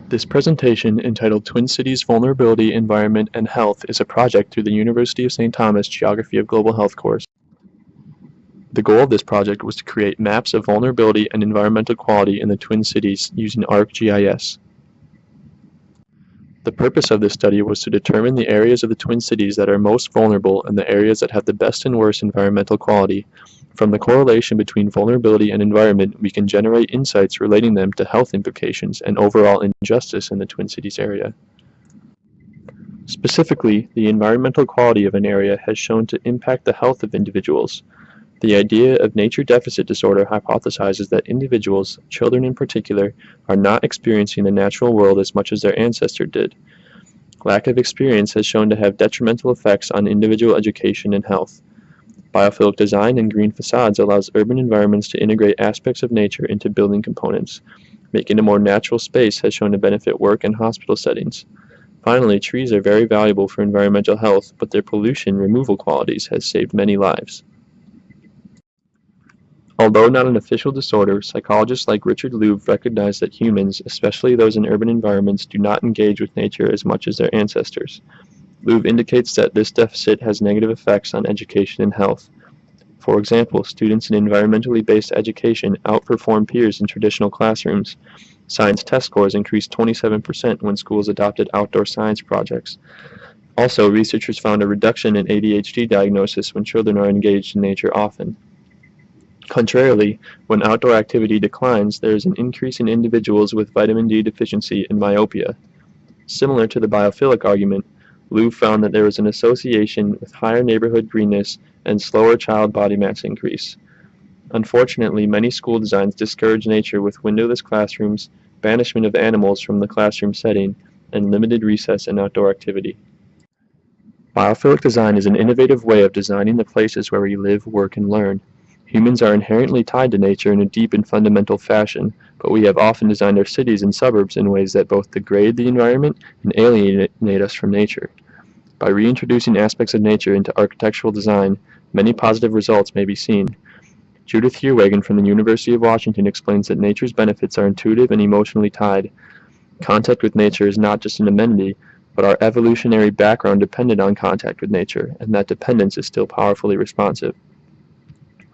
This presentation, entitled Twin Cities Vulnerability, Environment, and Health, is a project through the University of St. Thomas Geography of Global Health course. The goal of this project was to create maps of vulnerability and environmental quality in the Twin Cities using ArcGIS. The purpose of this study was to determine the areas of the Twin Cities that are most vulnerable and the areas that have the best and worst environmental quality. From the correlation between vulnerability and environment, we can generate insights relating them to health implications and overall injustice in the Twin Cities area. Specifically, the environmental quality of an area has shown to impact the health of individuals. The idea of nature deficit disorder hypothesizes that individuals, children in particular, are not experiencing the natural world as much as their ancestors did. Lack of experience has shown to have detrimental effects on individual education and health. Biophilic design and green facades allows urban environments to integrate aspects of nature into building components. Making a more natural space has shown to benefit work and hospital settings. Finally, trees are very valuable for environmental health, but their pollution removal qualities has saved many lives. Although not an official disorder, psychologists like Richard Louv recognize that humans, especially those in urban environments, do not engage with nature as much as their ancestors. Louv indicates that this deficit has negative effects on education and health. For example, students in environmentally based education outperform peers in traditional classrooms. Science test scores increased 27% when schools adopted outdoor science projects. Also, researchers found a reduction in ADHD diagnosis when children are engaged in nature often. Contrarily, when outdoor activity declines, there is an increase in individuals with vitamin D deficiency and myopia. Similar to the biophilic argument, Louv found that there was an association with higher neighborhood greenness and slower child body mass increase. Unfortunately, many school designs discourage nature with windowless classrooms, banishment of animals from the classroom setting, and limited recess and outdoor activity. Biophilic design is an innovative way of designing the places where we live, work, and learn. Humans are inherently tied to nature in a deep and fundamental fashion, but we have often designed our cities and suburbs in ways that both degrade the environment and alienate us from nature. By reintroducing aspects of nature into architectural design, many positive results may be seen. Judith Heerwagen from the University of Washington explains that nature's benefits are intuitive and emotionally tied. Contact with nature is not just an amenity, but our evolutionary background depended on contact with nature, and that dependence is still powerfully responsive.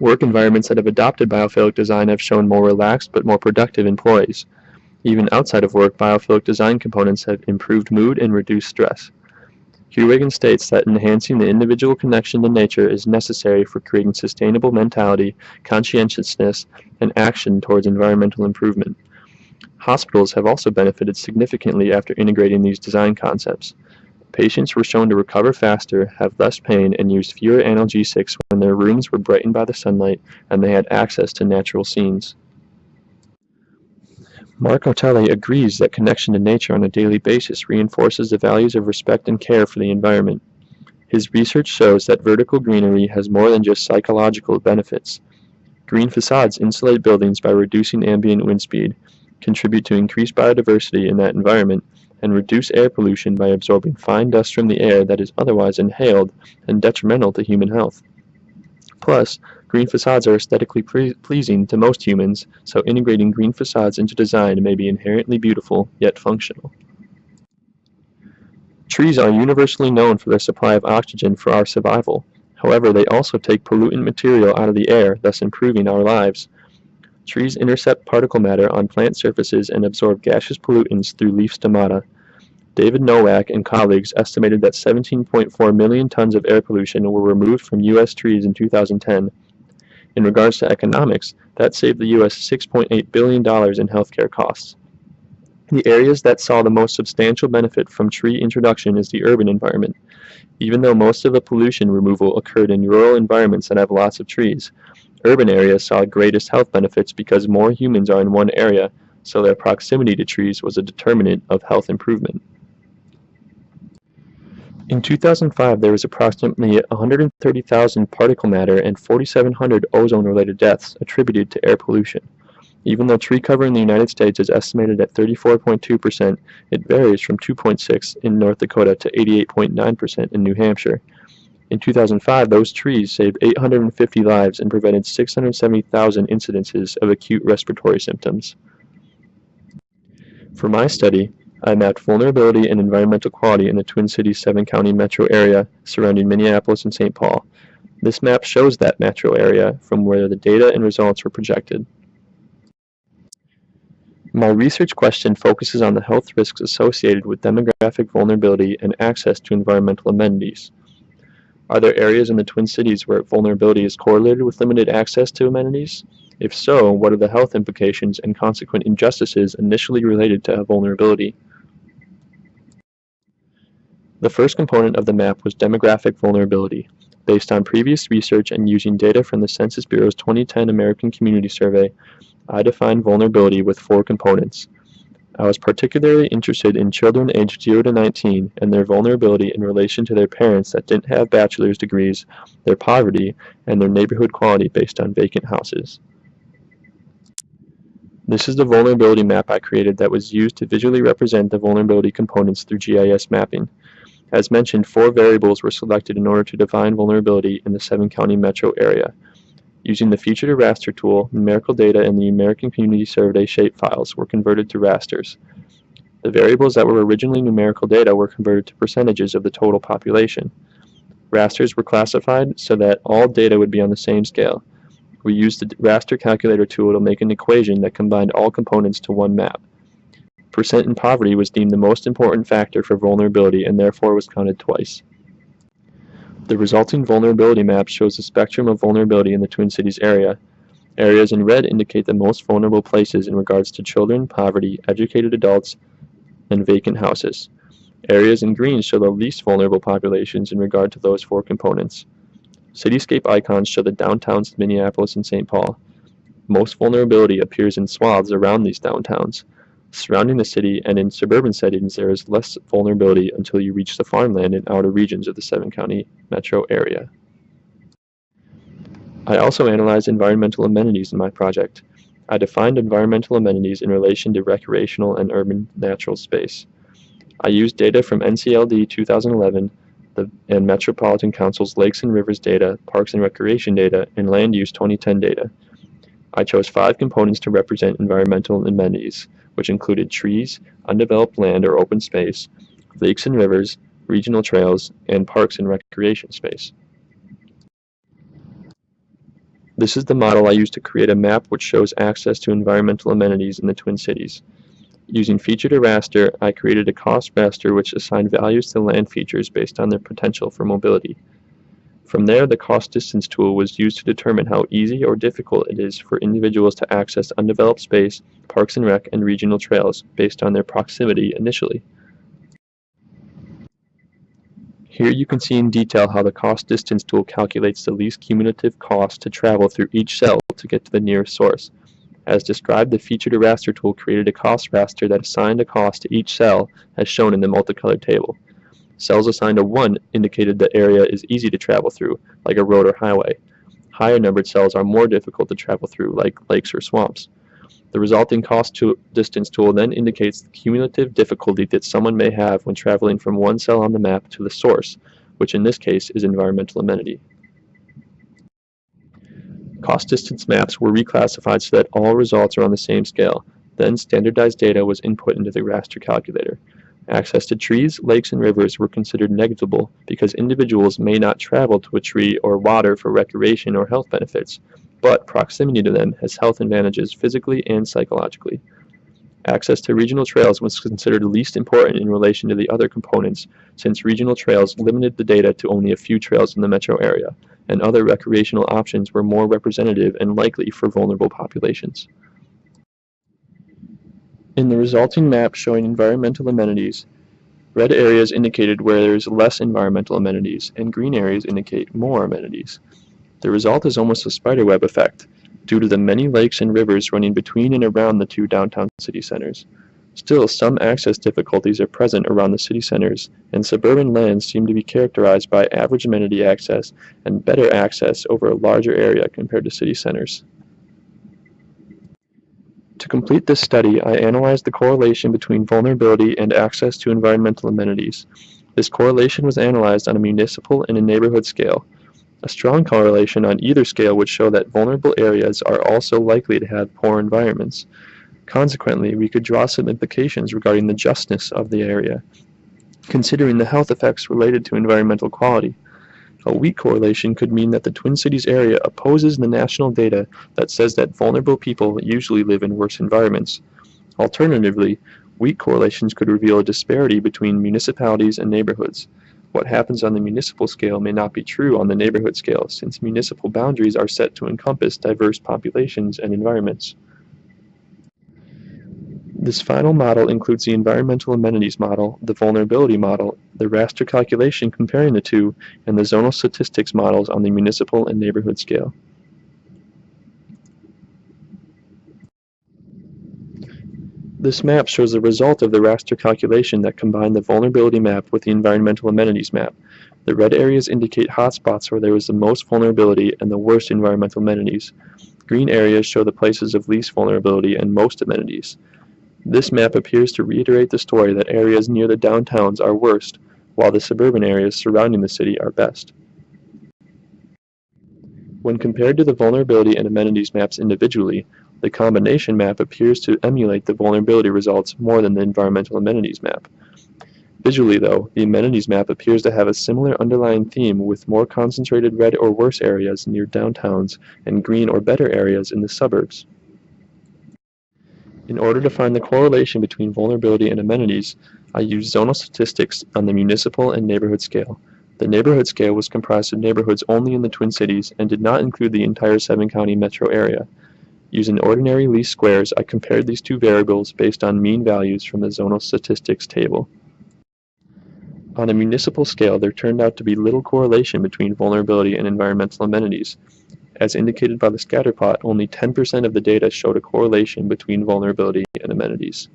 Work environments that have adopted biophilic design have shown more relaxed but more productive employees. Even outside of work, biophilic design components have improved mood and reduced stress. Heerwagen states that enhancing the individual connection to nature is necessary for creating sustainable mentality, conscientiousness, and action towards environmental improvement. Hospitals have also benefited significantly after integrating these design concepts. Patients were shown to recover faster, have less pain, and used fewer analgesics when their rooms were brightened by the sunlight and they had access to natural scenes. Mark Otelli agrees that connection to nature on a daily basis reinforces the values of respect and care for the environment. His research shows that vertical greenery has more than just psychological benefits. Green facades insulate buildings by reducing ambient wind speed, contribute to increased biodiversity in that environment, and reduce air pollution by absorbing fine dust from the air that is otherwise inhaled and detrimental to human health. Plus, green facades are aesthetically pleasing to most humans, so integrating green facades into design may be inherently beautiful, yet functional. Trees are universally known for their supply of oxygen for our survival. However, they also take pollutant material out of the air, thus improving our lives. Trees intercept particle matter on plant surfaces and absorb gaseous pollutants through leaf stomata. David Nowak and colleagues estimated that 17.4 million tons of air pollution were removed from U.S. trees in 2010. In regards to economics, that saved the U.S. $6.8 billion in healthcare costs. The areas that saw the most substantial benefit from tree introduction is the urban environment. Even though most of the pollution removal occurred in rural environments that have lots of trees, urban areas saw greatest health benefits because more humans are in one area, so their proximity to trees was a determinant of health improvement. In 2005, there was approximately 130,000 particle matter and 4,700 ozone-related deaths attributed to air pollution. Even though tree cover in the United States is estimated at 34.2%, it varies from 2.6% in North Dakota to 88.9% in New Hampshire. In 2005, those trees saved 850 lives and prevented 670,000 incidences of acute respiratory symptoms. For my study, I mapped vulnerability and environmental quality in the Twin Cities 7-county metro area surrounding Minneapolis and St. Paul. This map shows that metro area from where the data and results were projected. My research question focuses on the health risks associated with demographic vulnerability and access to environmental amenities. Are there areas in the Twin Cities where vulnerability is correlated with limited access to amenities? If so, what are the health implications and consequent injustices initially related to vulnerability? The first component of the map was demographic vulnerability. Based on previous research and using data from the Census Bureau's 2010 American Community Survey, I defined vulnerability with 4 components. I was particularly interested in children aged 0 to 19 and their vulnerability in relation to their parents that didn't have bachelor's degrees, their poverty, and their neighborhood quality based on vacant houses. This is the vulnerability map I created that was used to visually represent the vulnerability components through GIS mapping. As mentioned, 4 variables were selected in order to define vulnerability in the 7-county metro area. Using the Feature to Raster tool, numerical data in the American Community Survey shapefiles were converted to rasters. The variables that were originally numerical data were converted to percentages of the total population. Rasters were classified so that all data would be on the same scale. We used the raster calculator tool to make an equation that combined all components to one map. Percent in poverty was deemed the most important factor for vulnerability and therefore was counted twice. The resulting vulnerability map shows the spectrum of vulnerability in the Twin Cities area. Areas in red indicate the most vulnerable places in regards to children, poverty, educated adults, and vacant houses. Areas in green show the least vulnerable populations in regard to those 4 components. Cityscape icons show the downtowns of Minneapolis and St. Paul. Most vulnerability appears in swaths around these downtowns. Surrounding the city and in suburban settings, there is less vulnerability until you reach the farmland and outer regions of the 7-county metro area. I also analyzed environmental amenities in my project. I defined environmental amenities in relation to recreational and urban natural space. I used data from NCLD 2011 and Metropolitan Council's Lakes and Rivers data, Parks and Recreation data, and Land Use 2010 data. I chose 5 components to represent environmental amenities, which included trees, undeveloped land or open space, lakes and rivers, regional trails, and parks and recreation space. This is the model I used to create a map which shows access to environmental amenities in the Twin Cities. Using Feature to Raster, I created a cost raster which assigned values to land features based on their potential for mobility. From there, the cost distance tool was used to determine how easy or difficult it is for individuals to access undeveloped space, parks and rec, and regional trails based on their proximity initially. Here you can see in detail how the cost distance tool calculates the least cumulative cost to travel through each cell to get to the nearest source. As described, the Feature to Raster tool created a cost raster that assigned a cost to each cell as shown in the multicolored table. Cells assigned a 1 indicated the area is easy to travel through, like a road or highway. Higher numbered cells are more difficult to travel through, like lakes or swamps. The resulting cost distance tool then indicates the cumulative difficulty that someone may have when traveling from one cell on the map to the source, which in this case is environmental amenity. Cost distance maps were reclassified so that all results are on the same scale. Then standardized data was input into the raster calculator. Access to trees, lakes, and rivers were considered negligible because individuals may not travel to a tree or water for recreation or health benefits, but proximity to them has health advantages physically and psychologically. Access to regional trails was considered least important in relation to the other components, since regional trails limited the data to only a few trails in the metro area, and other recreational options were more representative and likely for vulnerable populations. In the resulting map showing environmental amenities, red areas indicated where there is less environmental amenities, and green areas indicate more amenities. The result is almost a spiderweb effect, due to the many lakes and rivers running between and around the 2 downtown city centers. Still, some access difficulties are present around the city centers, and suburban lands seem to be characterized by average amenity access and better access over a larger area compared to city centers. To complete this study, I analyzed the correlation between vulnerability and access to environmental amenities. This correlation was analyzed on a municipal and a neighborhood scale. A strong correlation on either scale would show that vulnerable areas are also likely to have poor environments. Consequently, we could draw some implications regarding the justness of the area, considering the health effects related to environmental quality. A weak correlation could mean that the Twin Cities area opposes the national data that says that vulnerable people usually live in worse environments. Alternatively, weak correlations could reveal a disparity between municipalities and neighborhoods. What happens on the municipal scale may not be true on the neighborhood scale, since municipal boundaries are set to encompass diverse populations and environments. This final model includes the environmental amenities model, the vulnerability model, the raster calculation comparing the two, and the zonal statistics models on the municipal and neighborhood scale. This map shows the result of the raster calculation that combined the vulnerability map with the environmental amenities map. The red areas indicate hotspots where there was the most vulnerability and the worst environmental amenities. Green areas show the places of least vulnerability and most amenities. This map appears to reiterate the story that areas near the downtowns are worst, while the suburban areas surrounding the city are best. When compared to the vulnerability and amenities maps individually, the combination map appears to emulate the vulnerability results more than the environmental amenities map. Visually, though, the amenities map appears to have a similar underlying theme with more concentrated red or worse areas near downtowns and green or better areas in the suburbs. In order to find the correlation between vulnerability and amenities, I used zonal statistics on the municipal and neighborhood scale. The neighborhood scale was comprised of neighborhoods only in the Twin Cities and did not include the entire 7-county metro area. Using ordinary least squares, I compared these two variables based on mean values from the zonal statistics table. On a municipal scale, there turned out to be little correlation between vulnerability and environmental amenities. As indicated by the scatter plot, only 10% of the data showed a correlation between vulnerability and amenities.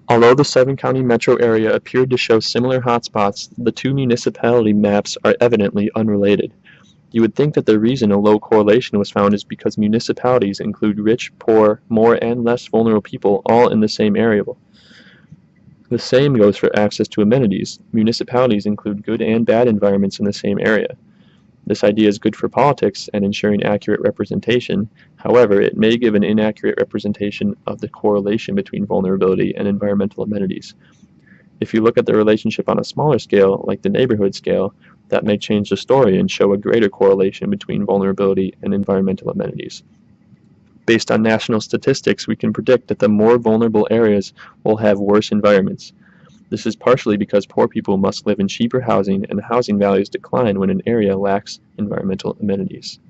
Although the 7-county metro area appeared to show similar hotspots, the two municipality maps are evidently unrelated. You would think that the reason a low correlation was found is because municipalities include rich, poor, more and less vulnerable people all in the same area. The same goes for access to amenities. Municipalities include good and bad environments in the same area. This idea is good for politics and ensuring accurate representation. However, it may give an inaccurate representation of the correlation between vulnerability and environmental amenities. If you look at the relationship on a smaller scale, like the neighborhood scale, that may change the story and show a greater correlation between vulnerability and environmental amenities. Based on national statistics, we can predict that the more vulnerable areas will have worse environments. This is partially because poor people must live in cheaper housing, and housing values decline when an area lacks environmental amenities.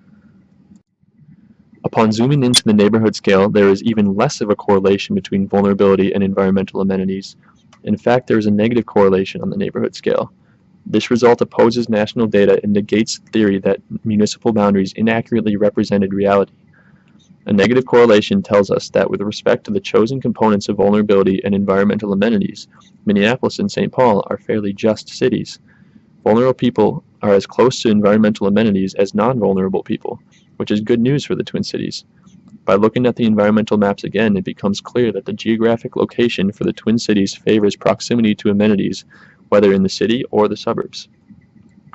Upon zooming into the neighborhood scale, there is even less of a correlation between vulnerability and environmental amenities. In fact, there is a negative correlation on the neighborhood scale. This result opposes national data and negates the theory that municipal boundaries inaccurately represented reality. A negative correlation tells us that with respect to the chosen components of vulnerability and environmental amenities, Minneapolis and St. Paul are fairly just cities. Vulnerable people are as close to environmental amenities as non-vulnerable people, which is good news for the Twin Cities. By looking at the environmental maps again, it becomes clear that the geographic location for the Twin Cities favors proximity to amenities, whether in the city or the suburbs.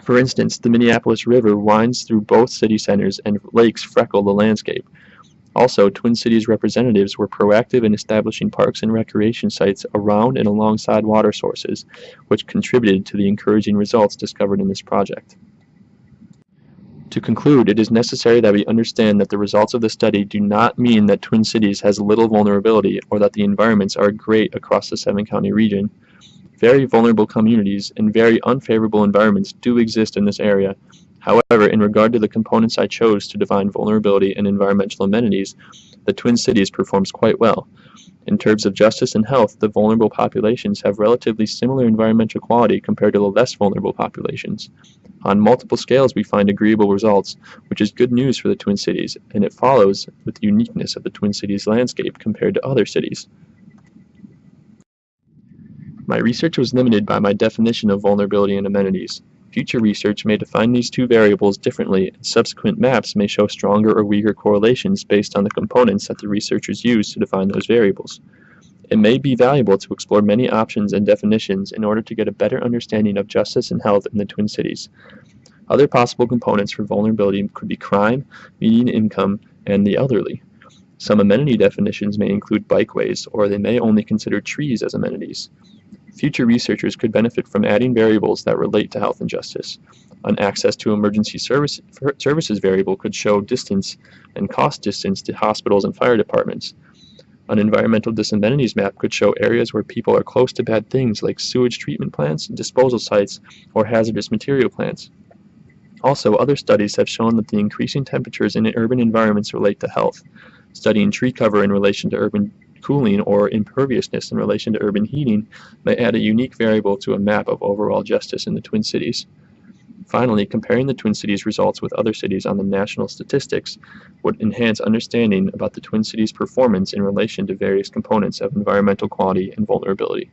For instance, the Minneapolis River winds through both city centers and lakes freckle the landscape. Also, Twin Cities representatives were proactive in establishing parks and recreation sites around and alongside water sources, which contributed to the encouraging results discovered in this project. To conclude, it is necessary that we understand that the results of the study do not mean that Twin Cities has little vulnerability or that the environments are great across the 7-county region. Very vulnerable communities and very unfavorable environments do exist in this area. However, in regard to the components I chose to define vulnerability and environmental amenities, the Twin Cities performs quite well. In terms of justice and health, the vulnerable populations have relatively similar environmental quality compared to the less vulnerable populations. On multiple scales, we find agreeable results, which is good news for the Twin Cities, and it follows with the uniqueness of the Twin Cities landscape compared to other cities. My research was limited by my definition of vulnerability and amenities. Future research may define these two variables differently, and subsequent maps may show stronger or weaker correlations based on the components that the researchers use to define those variables. It may be valuable to explore many options and definitions in order to get a better understanding of justice and health in the Twin Cities. Other possible components for vulnerability could be crime, median income, and the elderly. Some amenity definitions may include bikeways, or they may only consider trees as amenities. Future researchers could benefit from adding variables that relate to health and justice. An access to emergency services variable could show distance and cost distance to hospitals and fire departments. An environmental disamenities map could show areas where people are close to bad things like sewage treatment plants, disposal sites, or hazardous material plants. Also, other studies have shown that the increasing temperatures in urban environments relate to health. Studying tree cover in relation to urban cooling or imperviousness in relation to urban heating may add a unique variable to a map of overall justice in the Twin Cities. Finally, comparing the Twin Cities results with other cities on the national statistics would enhance understanding about the Twin Cities' performance in relation to various components of environmental quality and vulnerability.